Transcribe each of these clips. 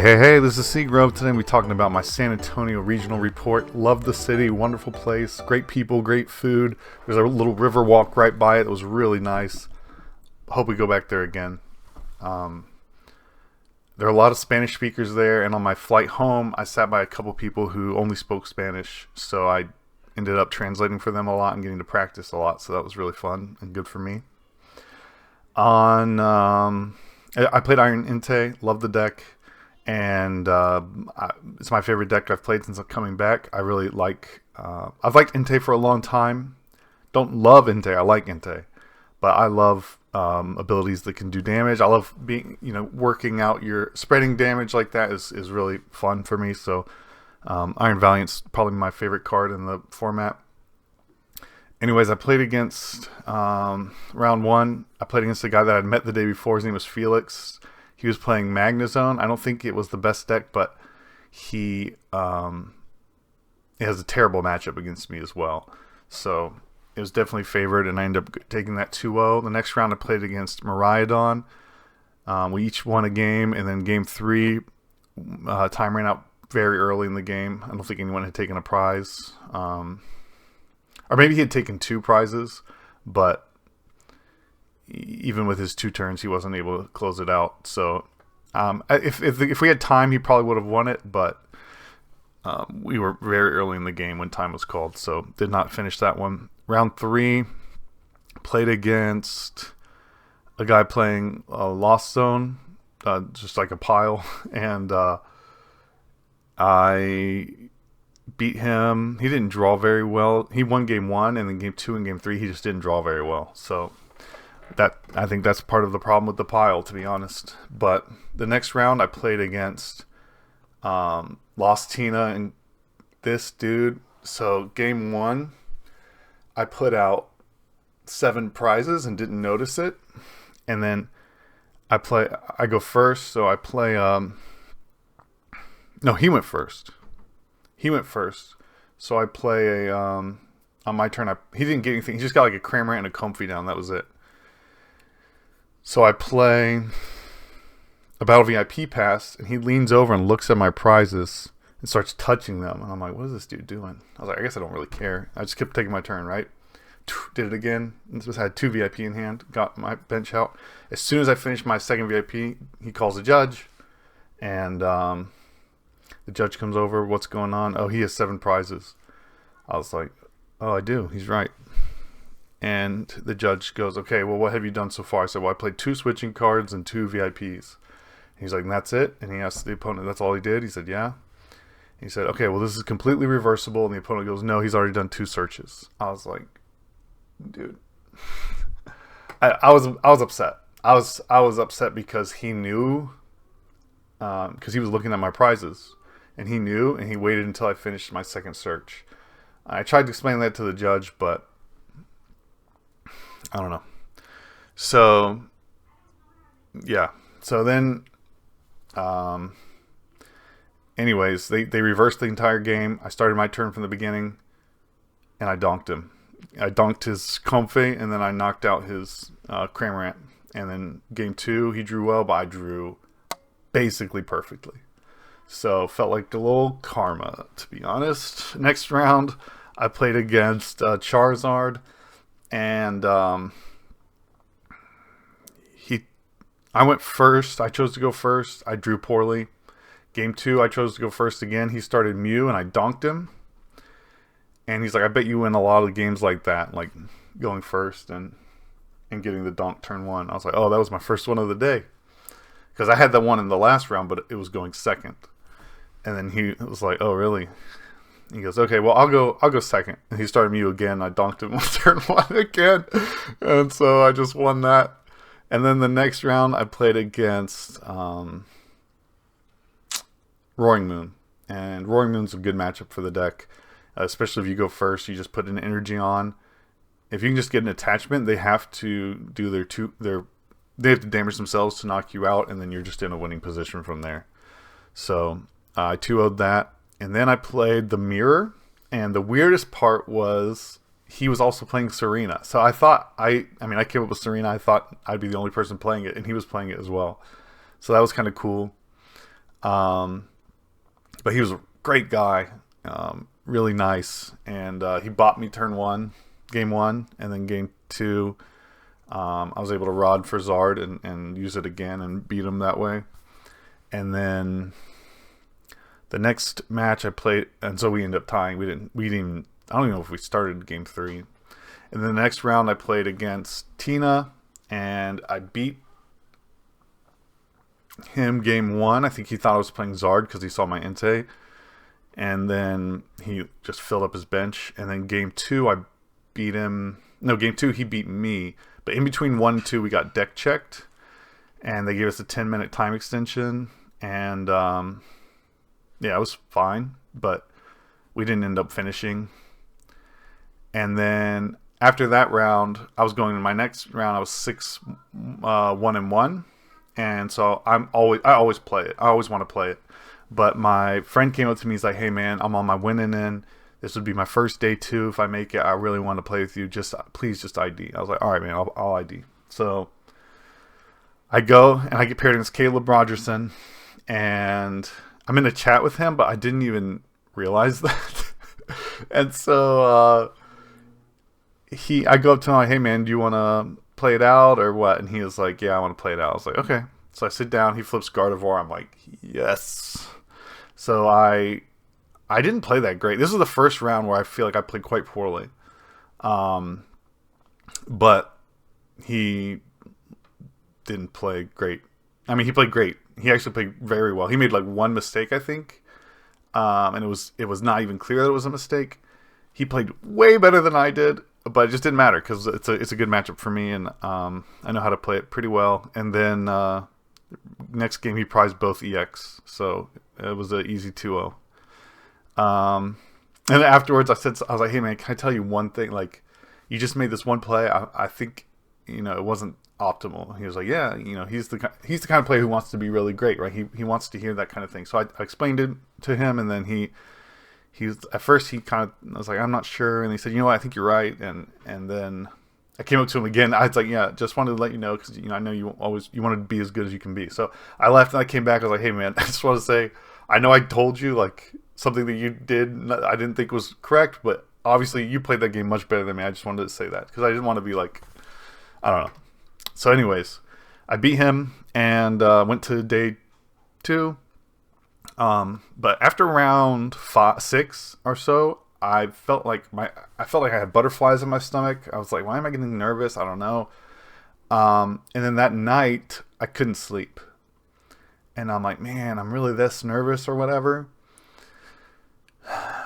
Hey, this is Seagrove. Today we're talking about my San Antonio regional report. Love the city, wonderful place, great people, great food. There's a little river walk right by it that was really nice. Hope we go back there again. There are a lot of Spanish speakers there, and on my flight home, I sat by a couple people who only spoke Spanish, so I ended up translating for them a lot and getting to practice a lot, so that was really fun and good for me. I played Iron Entei, love the deck. And it's my favorite deck I've played since I'm coming back. I really like. I've liked Entei for a long time. Don't love Entei. I like Entei, but I love abilities that can do damage. I love working out your spreading damage like that is really fun for me. So Iron Valiant's probably my favorite card in the format. Anyways, I played against round one. I played against a guy that I'd met the day before. His name was Felix. He was playing Magnezone. I don't think it was the best deck, but he has a terrible matchup against me as well. So it was definitely favored, and I ended up taking that 2-0. The next round I played against Miraidon. We each won a game, and then game three, time ran out very early in the game. I don't think anyone had taken a prize. Or maybe he had taken 2 prizes, but even with his 2 turns, he wasn't able to close it out. So if we had time, he probably would have won it, but we were very early in the game when time was called, so did not finish that one. Round 3, played against a guy playing Lost Zone, just like a pile, and I beat him. He didn't draw very well. He won game 1, and then game 2 and game 3, he just didn't draw very well. So I think that's part of the problem with the pile, to be honest. But the next round I played against Lost Tina and this dude. So game 1, I put out 7 prizes and didn't notice it. And then I go first, so I play no, he went first. So I play on my turn, he didn't get anything. He just got like a Cramorant and a Comfy down. That was it. So I play a Battle VIP pass, and he leans over and looks at my prizes and starts touching them. And I'm like, what is this dude doing? I was like, I guess I don't really care. I just kept taking my turn, right? Did it again. This had 2 VIP in hand. Got my bench out. As soon as I finished my second VIP, he calls a judge. And the judge comes over. What's going on? Oh, he has 7 prizes. I was like, oh, I do. He's right. And the judge goes, okay, well, what have you done so far? I said, well, I played 2 switching cards and 2 VIPs. He's like, and that's it? And he asked the opponent, that's all he did? He said, yeah. He said, okay, well, this is completely reversible. And the opponent goes, no, he's already done 2 searches. I was like, dude. I was upset. I was upset because he knew, because he was looking at my prizes. And he knew, and he waited until I finished my second search. I tried to explain that to the judge, but I don't know. So, yeah. So then, anyways, they reversed the entire game. I started my turn from the beginning, and I donked him. I donked his Comfey, and then I knocked out his Cramorant. And then game 2, he drew well, but I drew basically perfectly. So, felt like a little karma, to be honest. Next round, I played against Charizard. And I went first. I chose to go first. I drew poorly. Game 2, I chose to go first again. He started Mew, and I donked him. And he's like, I bet you win a lot of games like that, like going first and getting the donk turn 1. I was like, oh, that was my first one of the day. Because I had that one in the last round, but it was going second. And then he was like, oh, really? He goes, okay, well, I'll go second. And he started Mew again. I donked him on turn 1 again. And so I just won that. And then the next round, I played against Roaring Moon. And Roaring Moon's a good matchup for the deck. Especially if you go first, you just put an energy on. If you can just get an attachment, they have to do they have to damage themselves to knock you out, and then you're just in a winning position from there. So I 2-0'd that. And then I played the Mirror, and the weirdest part was he was also playing Serena. So I thought, I came up with Serena. I thought I'd be the only person playing it, and he was playing it as well. So that was kind of cool. Um, but he was a great guy, really nice, and he bought me game one, and then game two, I was able to rod for Zard and use it again and beat him that way. And then the next match I played, and so we ended up tying. We didn't even, I don't even know if we started game three. And then the next round I played against Tina, and I beat him game one. I think he thought I was playing Zard because he saw my Entei. And then he just filled up his bench. And then game two, I beat him. No, game two, he beat me. But in between 1 and 2, we got deck checked. And they gave us a 10-minute time extension. And, yeah, it was fine. But we didn't end up finishing. And then after that round, I was going to my next round. I was 1-1. And so I always play it. I always want to play it. But my friend came up to me. He's like, "Hey, man, I'm on my winning end. This would be my first day too. If I make it, I really want to play with you. Please, just ID." I was like, "All right, man, I'll ID." So I go and I get paired against Caleb Rogerson, and I'm in a chat with him, but I didn't even realize that. And so I go up to him like, "Hey, man, do you want to play it out or what?" And he was like, "Yeah, I want to play it out." I was like, "Okay." So I sit down. He flips Gardevoir. I'm like, "Yes." So I didn't play that great. This was the first round where I feel like I played quite poorly. But he didn't play great. I mean, he played great. He actually played very well. He made like one mistake, I think. And it was not even clear that it was a mistake. He played way better than I did, but it just didn't matter because it's a good matchup for me, and I know how to play it pretty well. And then next game he prized both EX, so it was an easy 2-0. And then afterwards I was like, "Hey, man, can I tell you one thing? Like, you just made this one play. I think, it wasn't optimal." He was like, "Yeah, he's the kind of player who wants to be really great, right? He wants to hear that kind of thing." So I explained it to him, and then he at first he kind of was like, "I'm not sure," and he said, "You know what? I think you're right." And then I came up to him again. I was like, "Yeah, just wanted to let you know because I know you want to be as good as you can be." So I left and I came back. I was like, "Hey, man, I just want to say, I know I told you like something that you did I didn't think was correct, but obviously you played that game much better than me. I just wanted to say that because I didn't want to be like, I don't know." So anyways, I beat him and went to day 2. But after round 6 or so, I felt like I had butterflies in my stomach. I was like, "Why am I getting nervous? I don't know." And then that night I couldn't sleep. And I'm like, "Man, I'm really this nervous or whatever."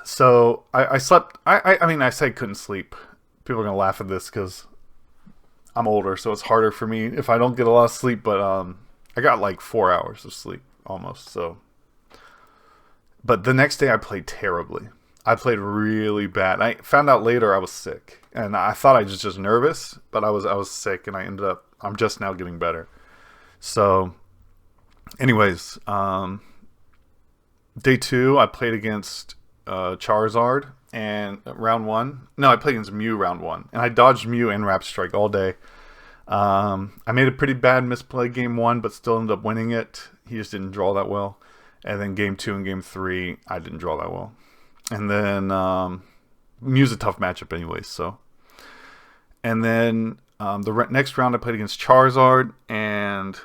So I slept. I mean, I say couldn't sleep. People are going to laugh at this because I'm older, so it's harder for me if I don't get a lot of sleep. But I got like 4 hours of sleep almost. So, but the next day I played terribly. I played really bad. I found out later I was sick, and I thought I was just nervous, but I was sick, and I'm just now getting better. So, anyways, day 2 I played against Charizard, and round 1. No, I played against Mew round 1, and I dodged Mew and Rapid Strike all day. I made a pretty bad misplay game 1, but still ended up winning it. He just didn't draw that well. And then game 2 and game 3, I didn't draw that well. And then Mew's a tough matchup anyways. So, and then the next round I played against Charizard, and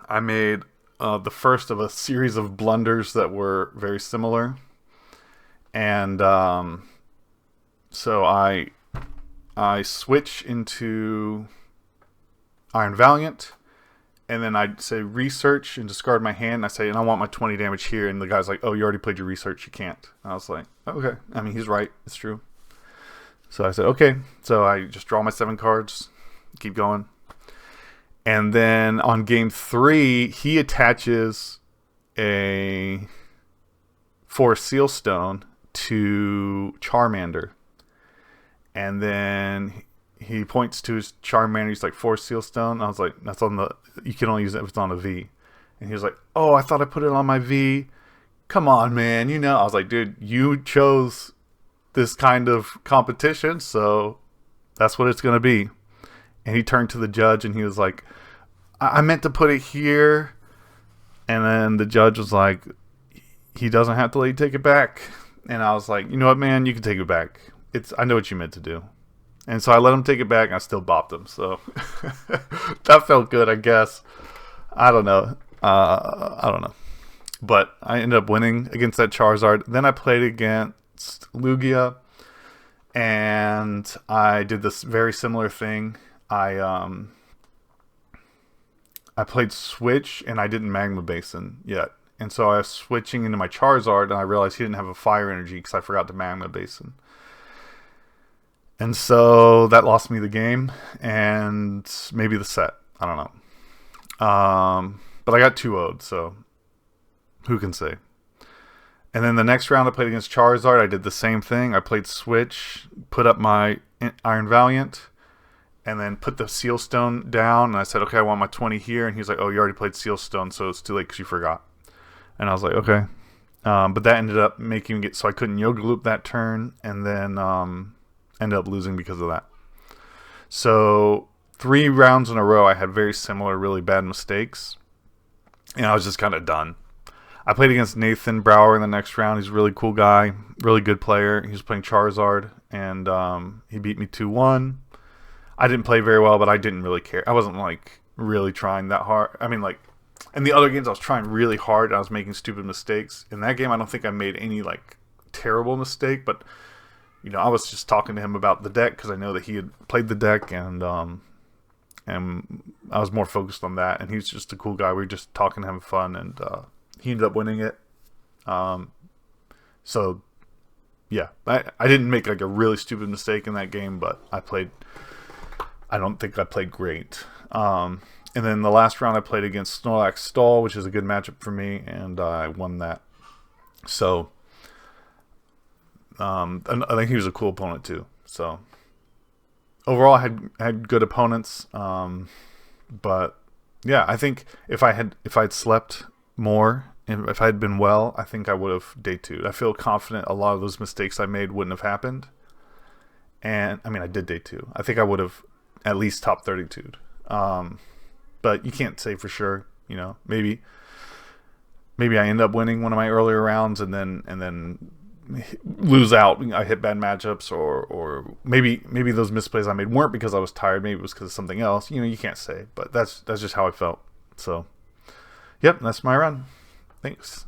I made the first of a series of blunders that were very similar. And so I switch into Iron Valliant, and then I say research and discard my hand. And I say, and I want my 20 damage here. And the guy's like, "Oh, you already played your research. You can't." And I was like, "Okay." I mean, he's right. It's true. So I said, "Okay." So I just draw my 7 cards, keep going. And then on game 3, he attaches a Forest Seal Stone to Charmander. And then he points to his Charmander. He's like, "Forest Seal Stone." I was like, "That's on the, you can only use it if it's on a V." And he was like, "Oh, I thought I put it on my V. Come on, man. I was like, "Dude, you chose this kind of competition, so that's what it's going to be." And he turned to the judge and he was like, I meant to put it here, And then the judge was like, he doesn't have to let you take it back. And I was like, you know what, man, you can take it back. I know what you meant to do. And so I let him take it back, and I still bopped him. So that felt good, I guess. I don't know. I don't know. But I ended up winning against that Charizard. Then I played against Lugia, and I did this very similar thing. I played Switch, and I didn't Magma Basin yet. And so I was switching into my Charizard, and I realized he didn't have a Fire Energy because I forgot to Magma Basin. And so that lost me the game, and maybe the set. I don't know. But I got 2-0'd, so who can say? And then the next round I played against Charizard, I did the same thing. I played Switch, put up my Iron Valliant, and then put the Seal Stone down. And I said, okay, I want my 20 here. And he was like, oh, you already played Seal Stone, so it's too late because you forgot. And I was like, okay. But that ended up making me get, so I couldn't Yoga Loop that turn, and then ended up losing because of that. So 3 rounds in a row, I had very similar, really bad mistakes. And I was just kind of done. I played against Nathan Brower in the next round. He's a really cool guy, really good player. He was playing Charizard, and he beat me 2-1. I didn't play very well, but I didn't really care. I wasn't, like, really trying that hard. I mean, like, in the other games, I was trying really hard. I was making stupid mistakes. In that game, I don't think I made any, like, terrible mistake, but, you know, I was just talking to him about the deck because I know that he had played the deck, and I was more focused on that. And he's just a cool guy. We were just talking, having fun, and he ended up winning it. So, yeah, I didn't make, like, a really stupid mistake in that game, but I don't think I played great. And then the last round I played against Snorlax Stall, which is a good matchup for me, and I won that. So, and I think he was a cool opponent too. So, overall, I had good opponents. But yeah, I think if I'd slept more and if I had been well, I think I would have day 2'd. I feel confident a lot of those mistakes I made wouldn't have happened. And I mean, I did day 2. I think I would have at least top 32'd. But you can't say for sure, you know. Maybe I end up winning one of my earlier rounds and then lose out. I hit bad matchups, or maybe those misplays I made weren't because I was tired. Maybe it was because of something else. You know, you can't say. But that's just how I felt. So, yep, that's my run. Thanks.